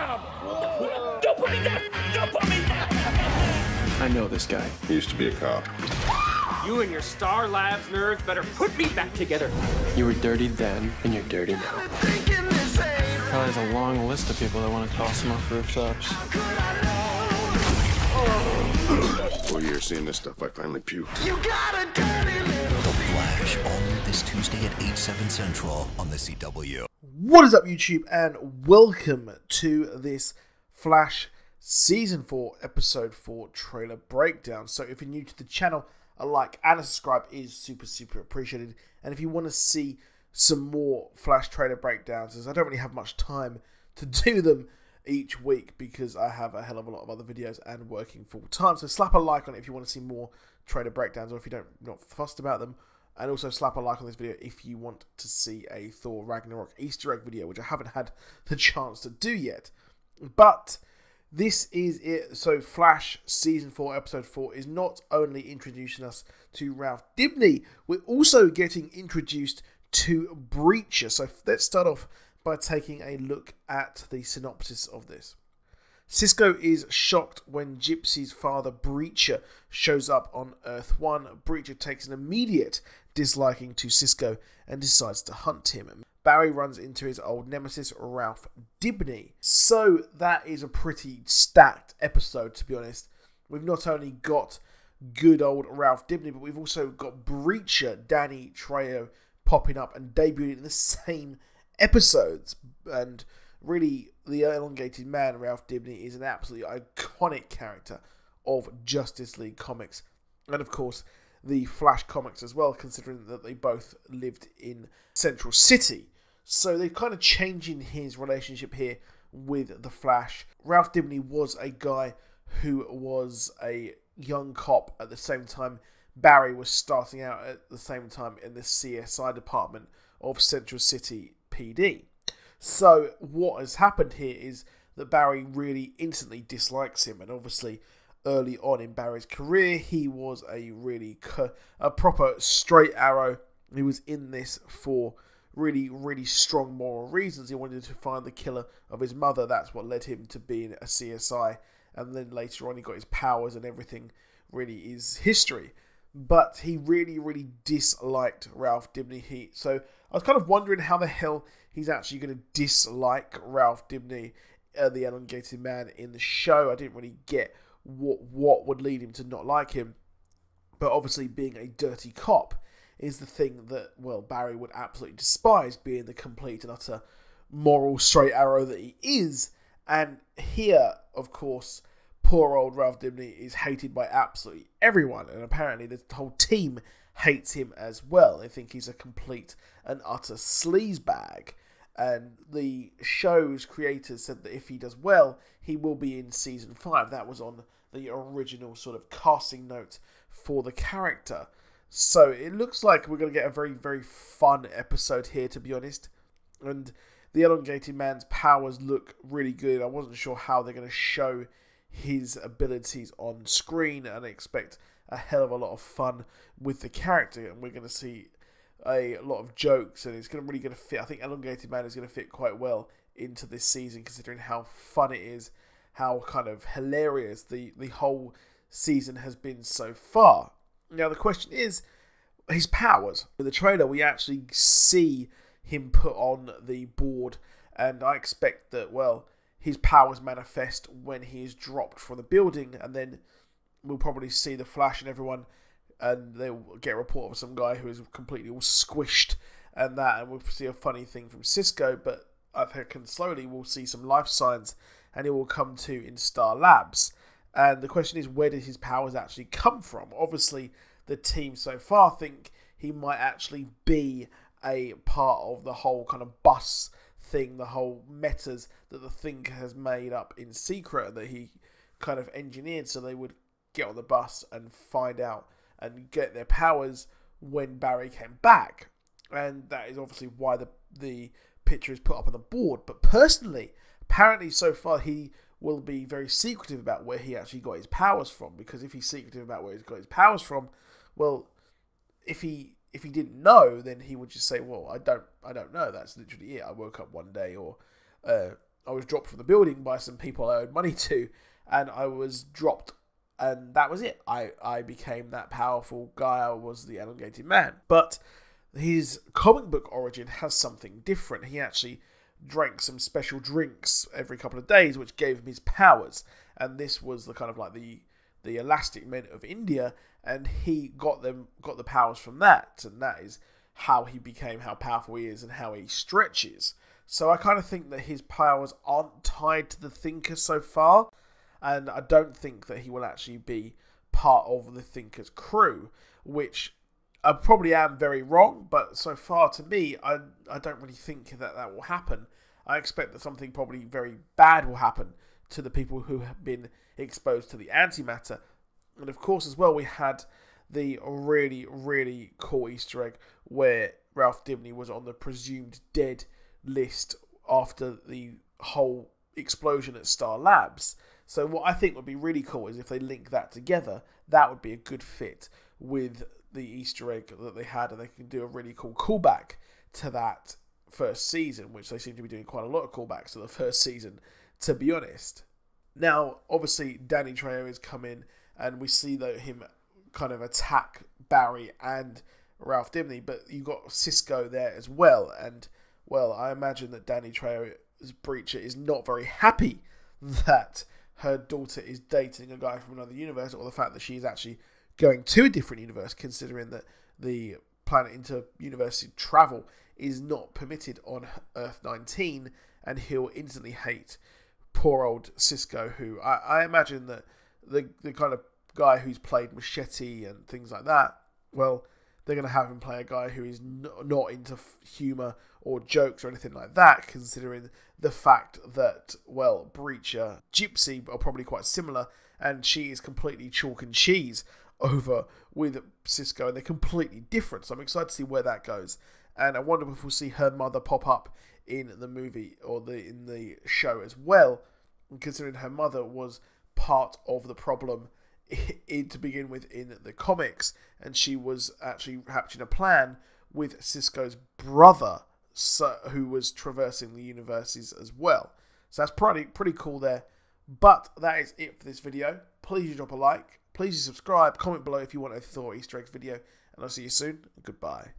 Don't put me down! Don't put me down! I know this guy. He used to be a cop. You and your Star Labs nerds better put me back together. You were dirty then, and you're dirty now. Probably has a long list of people that want to toss him off rooftops. 4 years seeing this stuff, I finally puked. You got a dirty little The Flash, all new this Tuesday at 8/7 Central on the CW. What is up, YouTube, and welcome to this Flash Season 4, Episode 4 trailer breakdown. So if you're new to the channel, a like and a subscribe is super appreciated. And if you want to see some more Flash trailer breakdowns, as I don't really have much time to do them each week because I have a hell of a lot of other videos and working full time. So slap a like on it if you want to see more trailer breakdowns, or if you not fussed about them. And also slap a like on this video if you want to see a Thor Ragnarok Easter egg video, which I haven't had the chance to do yet. But this is it. So Flash Season 4, Episode 4 is not only introducing us to Ralph Dibny, we're also getting introduced to Breacher. So let's start off by taking a look at the synopsis of this. Cisco is shocked when Gypsy's father, Breacher, shows up on Earth 1. Breacher takes an immediate disliking to Cisco and decides to hunt him. Barry runs into his old nemesis, Ralph Dibny. So that is a pretty stacked episode, to be honest. We've not only got good old Ralph Dibny, but we've also got Breacher, Danny Trejo, popping up and debuting in the same episodes. And really, the elongated man, Ralph Dibny, is an absolutely iconic character of Justice League comics. And of course, the Flash comics as well, considering that they both lived in Central City. So they're kind of changing his relationship here with the Flash. Ralph Dibny was a guy who was a young cop at the same time Barry was starting out at the same time in the CSI department of Central City PD. So what has happened here is that Barry really instantly dislikes him, and obviously early on in Barry's career he was a proper straight arrow. He was in this for really strong moral reasons. He wanted to find the killer of his mother. That's what led him to being a CSI, and then later on he got his powers, and everything really is history. But he really disliked Ralph Dibny. So I was kind of wondering how the hell he's actually going to dislike Ralph Dibny, the elongated man, in the show. I didn't really get what would lead him to not like him. But obviously being a dirty cop is the thing that, well, Barry would absolutely despise, being the complete and utter moral straight arrow that he is. And here, of course, poor old Ralph Dibny is hated by absolutely everyone, and apparently the whole team hates him as well. They think he's a complete and utter sleazebag, and the show's creators said that if he does well, he will be in Season 5. That was on the original sort of casting note for the character. So it looks like we're going to get a very fun episode here, to be honest. And the elongated man's powers look really good. I wasn't sure how they're going to show his abilities on screen, and I expect a hell of a lot of fun with the character, and we're going to see a lot of jokes, and it's really going to fit. I think Elongated Man is going to fit quite well into this season, considering how fun it is, how kind of hilarious the whole season has been so far. Now the question is his powers. In the trailer we actually see him put on the board, and I expect that, well, his powers manifest when he is dropped from the building, and then we'll probably see the Flash and everyone, and they'll get a report of some guy who is completely all squished and we'll see a funny thing from Cisco, but I think slowly we'll see some life signs, and it will come to in Star Labs. And the question is, where did his powers actually come from? Obviously, the team so far think he might actually be a part of the whole kind of bus thing, the whole metas that the Thing has made up in secret, that he kind of engineered so they would get on the bus and find out and get their powers when Barry came back. And that is obviously why the picture is put up on the board. But personally, apparently so far he will be very secretive about where he actually got his powers from, because if he's secretive about where he's got his powers from, well, if he didn't know, then he would just say, well, I don't know, that's literally it. I woke up one day, or I was dropped from the building by some people I owed money to, and I was dropped, and that was it. I became that powerful guy. I was the elongated man. But his comic book origin has something different. He actually drank some special drinks every couple of days, which gave him his powers. And this was the kind of like the Elastic Men of India, and he got the powers from that, and that is how he became how powerful he is and how he stretches. So I kind of think that his powers aren't tied to the Thinker so far, and I don't think that he will actually be part of the Thinker's crew, which I probably am very wrong, but so far to me, I don't really think that will happen. I expect that something probably very bad will happen to the people who have been exposed to the antimatter. And of course, as well, we had the really, really cool Easter egg where Ralph Dibny was on the presumed dead list after the whole explosion at Star Labs. So what I think would be really cool is if they link that together. That would be a good fit with the Easter egg that they had, and they can do a really cool callback to that first season, which they seem to be doing quite a lot of callbacks to the first season, to be honest. Now, obviously, Danny Trejo has come in, and we see him kind of attack Barry and Ralph Dibny, but you've got Cisco there as well, and, well, I imagine that Danny Trejo's Breacher is not very happy that her daughter is dating a guy from another universe, or the fact that she is actually going to a different universe, considering that the planet inter-university travel is not permitted on Earth 19, and he'll instantly hate poor old Cisco, who I imagine that the kind of guy who's played Machete and things like that, well, they're going to have him play a guy who is not into humour or jokes or anything like that, considering the fact that, well, Breacher, Gypsy are probably quite similar, and she is completely chalk and cheese over with Cisco, and they're completely different. So I'm excited to see where that goes, and I wonder if we'll see her mother pop up in the movie or in the show as well, considering her mother was part of the problem to begin with in the comics, and she was actually hatching a plan with Cisco's brother, who was traversing the universes as well. So that's pretty cool there. But that is it for this video. Please drop a like, please subscribe, comment below if you want a Thor Easter eggs video, and I'll see you soon. Goodbye.